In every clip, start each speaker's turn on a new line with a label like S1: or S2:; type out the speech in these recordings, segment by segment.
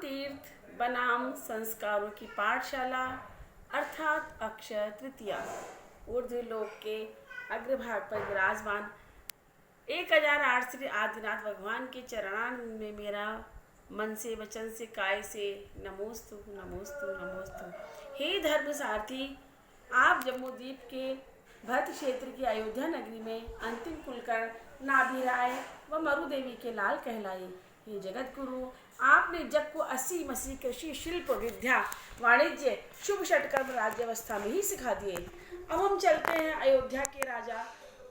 S1: तीर्थ बनाम संस्कारों की पाठशाला अर्थात अक्षय तृतीया ऊर्ध्व लोक के अग्रभाग पर विराजमान 1008 श्री आदिनाथ भगवान के चरणान में मेरा मन से वचन से काय से नमोस्तु नमोस्तु नमोस्तु। हे धर्म सारथी, आप जम्मूद्वीप के भरत क्षेत्र की अयोध्या नगरी में अंतिम कुलकर्ण नाभिराय व मरु देवी के लाल कहलाए। हे जगत गुरु, आपने जग को 80 मसीह कृषि शिल्प विद्या वाणिज्य शुभ षटकर्म राज्यावस्था में ही सिखा दिए। अब हम चलते हैं अयोध्या के राजा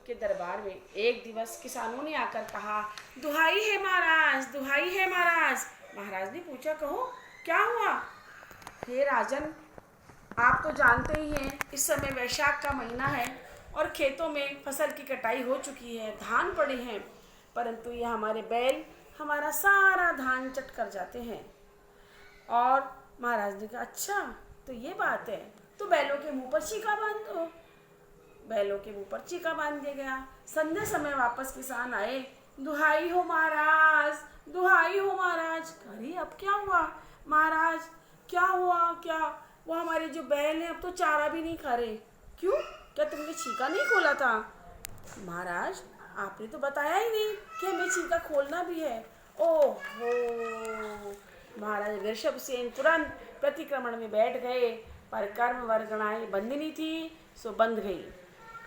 S1: के दरबार में। एक दिवस किसानों ने आकर कहा, दुहाई है महाराज, दुहाई है महाराज। महाराज ने पूछा, कहो क्या हुआ? हे राजन, आप तो जानते ही हैं इस समय वैशाख का महीना है और खेतों में फसल की कटाई हो चुकी है, धान पड़े हैं, परंतु ये हमारे बैल हमारा सारा धान चट कर जाते हैं। और महाराज ने कहा, अच्छा तो ये बात है, तो बैलों के मुंह पर चीका बांध दो। बैलों के मुंह पर चीका बांध दिया गया। संध्या समय वापस किसान आए, दुहाई हो महाराज, दुहाई हो महाराज। अरे अब क्या हुआ महाराज, क्या हुआ? क्या वो हमारे जो बैल हैं अब तो चारा भी नहीं खा रहे। क्यों? क्या तुमने छीका नहीं खोला था? महाराज, आपने तो बताया ही नहीं कि हमें छीका खोलना भी है। ओहो! महाराज वृषभसेन तुरंत प्रतिक्रमण में बैठ गए, पर कर्म वर्गणाएं बंधनी थी सो बंध गई।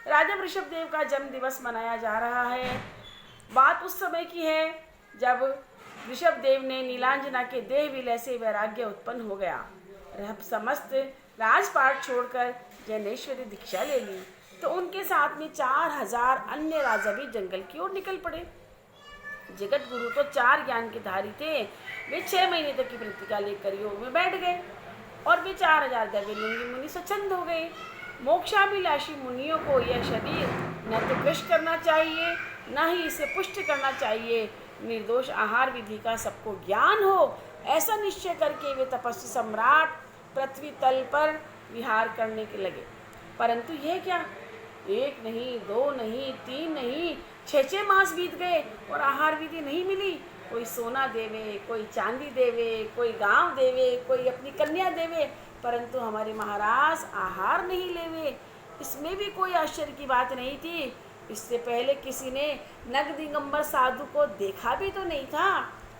S1: राजा वृषभदेव का जन्म दिवस मनाया जा रहा है। बात उस समय की है जब वृषभदेव ने नीलांजना के देह विलय से वैराग्य उत्पन्न हो गया। समस्त राजपाट छोड़कर जैनेश्वरी दीक्षा ले ली तो उनके साथ में 4000 अन्य राजा भी जंगल की ओर निकल पड़े। जगत गुरु तो 4 ज्ञान के धारी थे। वे 6 महीने तक की प्रतिज्ञा लेकर योग में बैठ गए और वे 4000 दैवलिंगी मुनि स्वच्छंद हो गए। मोक्षाभिलाषी मुनियों को यह शरीर न तो कृष करना चाहिए, न ही इसे पुष्ट करना चाहिए। निर्दोष आहार विधि का सबको ज्ञान हो, ऐसा निश्चय करके वे तपस्वी सम्राट पृथ्वी तल पर विहार करने के लगे। परंतु यह क्या, 1 नहीं, 2 नहीं, 3 नहीं, 6 मास बीत गए और आहार विधि नहीं मिली। कोई सोना देवे, कोई चांदी देवे, कोई गांव देवे, कोई अपनी कन्या देवे, परंतु हमारे महाराज आहार नहीं लेवे। इसमें भी कोई आश्चर्य की बात नहीं थी। इससे पहले किसी ने नग दिगंबर साधु को देखा भी तो नहीं था।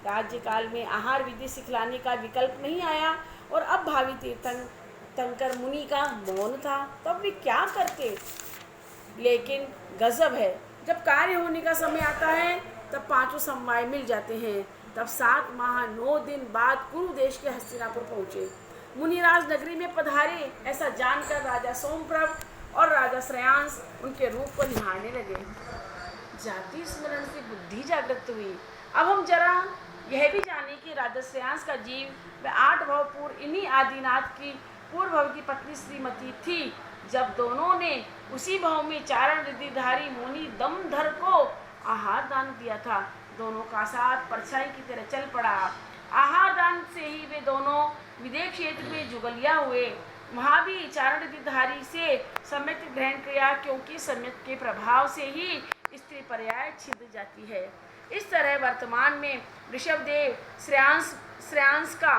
S1: राज्यकाल में आहार विधि सिखलाने का विकल्प नहीं आया और अब भावी तीर्थंकर मुनि का मौन था, तब वे क्या करते? लेकिन गजब है, जब कार्य होने का समय आता है तब 5 समवाय मिल जाते हैं। तब 7 माह 9 दिन बाद कुरु देश के हस्तिनापुर पहुँचे। मुनिराज नगरी में पधारे, ऐसा जानकर राजा सोमप्रभ और राजा श्रेयांस उनके रूप को निहारने लगे। जाति स्मरण से बुद्धि जागृत हुई। अब हम जरा यह भी जाने कि राजा श्रेयांस का जीव व 8 भव पूर्व इन्हीं आदिनाथ की पूर्व भव की पत्नी श्रीमती थी। जब दोनों ने उसी भव में चारण रिद्धिधारी मुनि दमधर को आहार दान दिया था, दोनों का साथ परछाई की तरह चल पड़ा। आहार दान से ही वे दोनों विदेह क्षेत्र में जुगलिया हुए। वहाँ भी चारण रिद्धिधारी से सम्यक ग्रहण किया, क्योंकि सम्यक के प्रभाव से ही स्त्री पर्याय छिद जाती है। इस तरह वर्तमान में वृषभदेव श्रेयांस का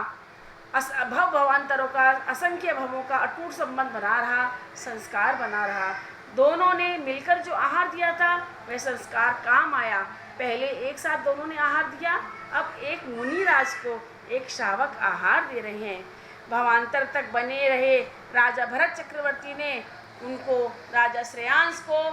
S1: भवांतरों का असंख्य भवों का अटूट संबंध बना रहा, संस्कार बना रहा। दोनों ने मिलकर जो आहार दिया था वह संस्कार काम आया। पहले एक साथ दोनों ने आहार दिया, अब एक मुनिराज को एक श्रावक आहार दे रहे हैं। भवांतर तक बने रहे राजा भरत चक्रवर्ती ने उनको, राजा श्रेयांस को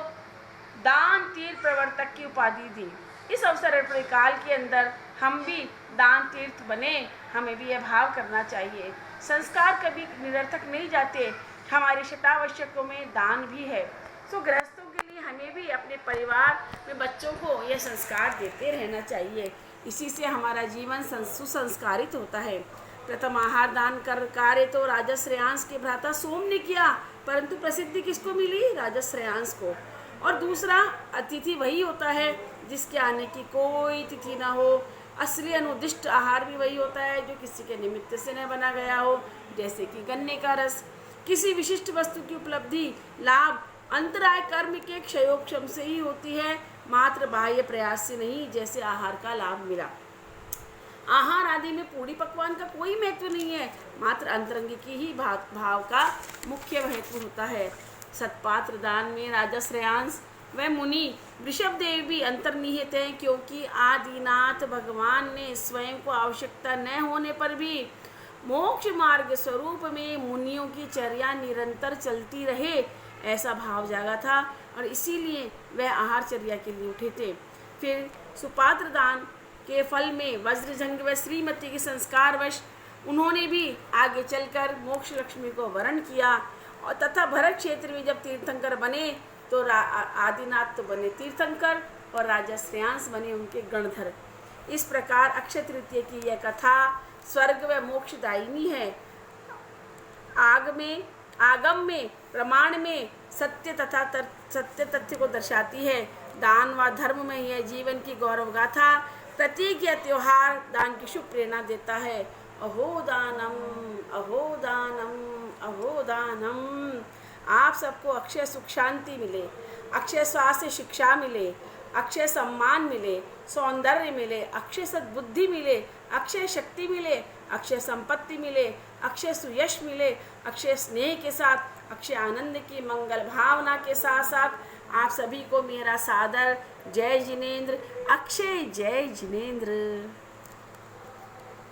S1: दान तीर्थ प्रवर्तक की उपाधि दी। इस अवसर पर काल के अंदर हम भी दान तीर्थ बने। हमें भी यह भाव करना चाहिए, संस्कार कभी निरर्थक नहीं जाते, हमारे शतावश्यकों में दान भी है। सो गृहस्थों के लिए हमें भी अपने परिवार में बच्चों को यह संस्कार देते रहना चाहिए। इसी से हमारा जीवन सुसंस्कारित होता है। प्रथम आहार दान कर कार्य तो राजा श्रेयांस के भ्राता सोम ने किया, परंतु प्रसिद्धि किसको मिली? राजा श्रेयांस को। और दूसरा, अतिथि वही होता है जिसके आने की कोई तिथि ना हो। असली अनुदिष्ट आहार भी वही होता है जो किसी के निमित्त से न बना गया हो, जैसे कि गन्ने का रस। किसी विशिष्ट वस्तु की उपलब्धि, लाभ, अंतराय कर्म के क्षयोक्षम से ही होती है, मात्र बाह्य प्रयास से नहीं, जैसे आहार का लाभ मिला। आहार आदि में पूरी पकवान का कोई महत्व नहीं है, मात्र अंतरंग की ही भाव का मुख्य महत्व होता है। सत्पात्र दान में राजा श्रेयांस व मुनि वृषभदेव भी अंतर्निहित हैं, क्योंकि आदिनाथ भगवान ने स्वयं को आवश्यकता न होने पर भी मोक्ष मार्ग स्वरूप में मुनियों की चर्या निरंतर चलती रहे ऐसा भाव जागा था, और इसीलिए वह आहार चर्या के लिए उठे थे। फिर सुपात्र दान के फल में वज्रजंग व श्रीमती के संस्कारवश उन्होंने भी आगे चलकर मोक्ष लक्ष्मी को वरण किया, और तथा भरत क्षेत्र में जब तीर्थंकर बने तो आदिनाथ तो बने तीर्थंकर और राजा श्रेयांस बने उनके गणधर। इस प्रकार अक्षय तृतीय की यह कथा स्वर्ग व मोक्षदायिनी है। आगम में प्रमाण में सत्य तथा सत्य तथ्य को दर्शाती है। दान व धर्म में यह जीवन की गौरव गाथा प्रतीक या त्योहार दान की शुभ प्रेरणा देता है। अहो दानम, अहो दानम, अहो दानम। आप सबको अक्षय सुख शांति मिले, अक्षय स्वास्थ्य शिक्षा मिले, अक्षय सम्मान मिले, सौंदर्य मिले, अक्षय सद्बुद्धि मिले, अक्षय शक्ति मिले, अक्षय संपत्ति मिले, अक्षय सुयश मिले, अक्षय स्नेह के साथ, अक्षय आनंद की मंगल भावना के साथ साथ आप सभी को मेरा सादर जय जिनेंद्र, अक्षय जय जिनेंद्र।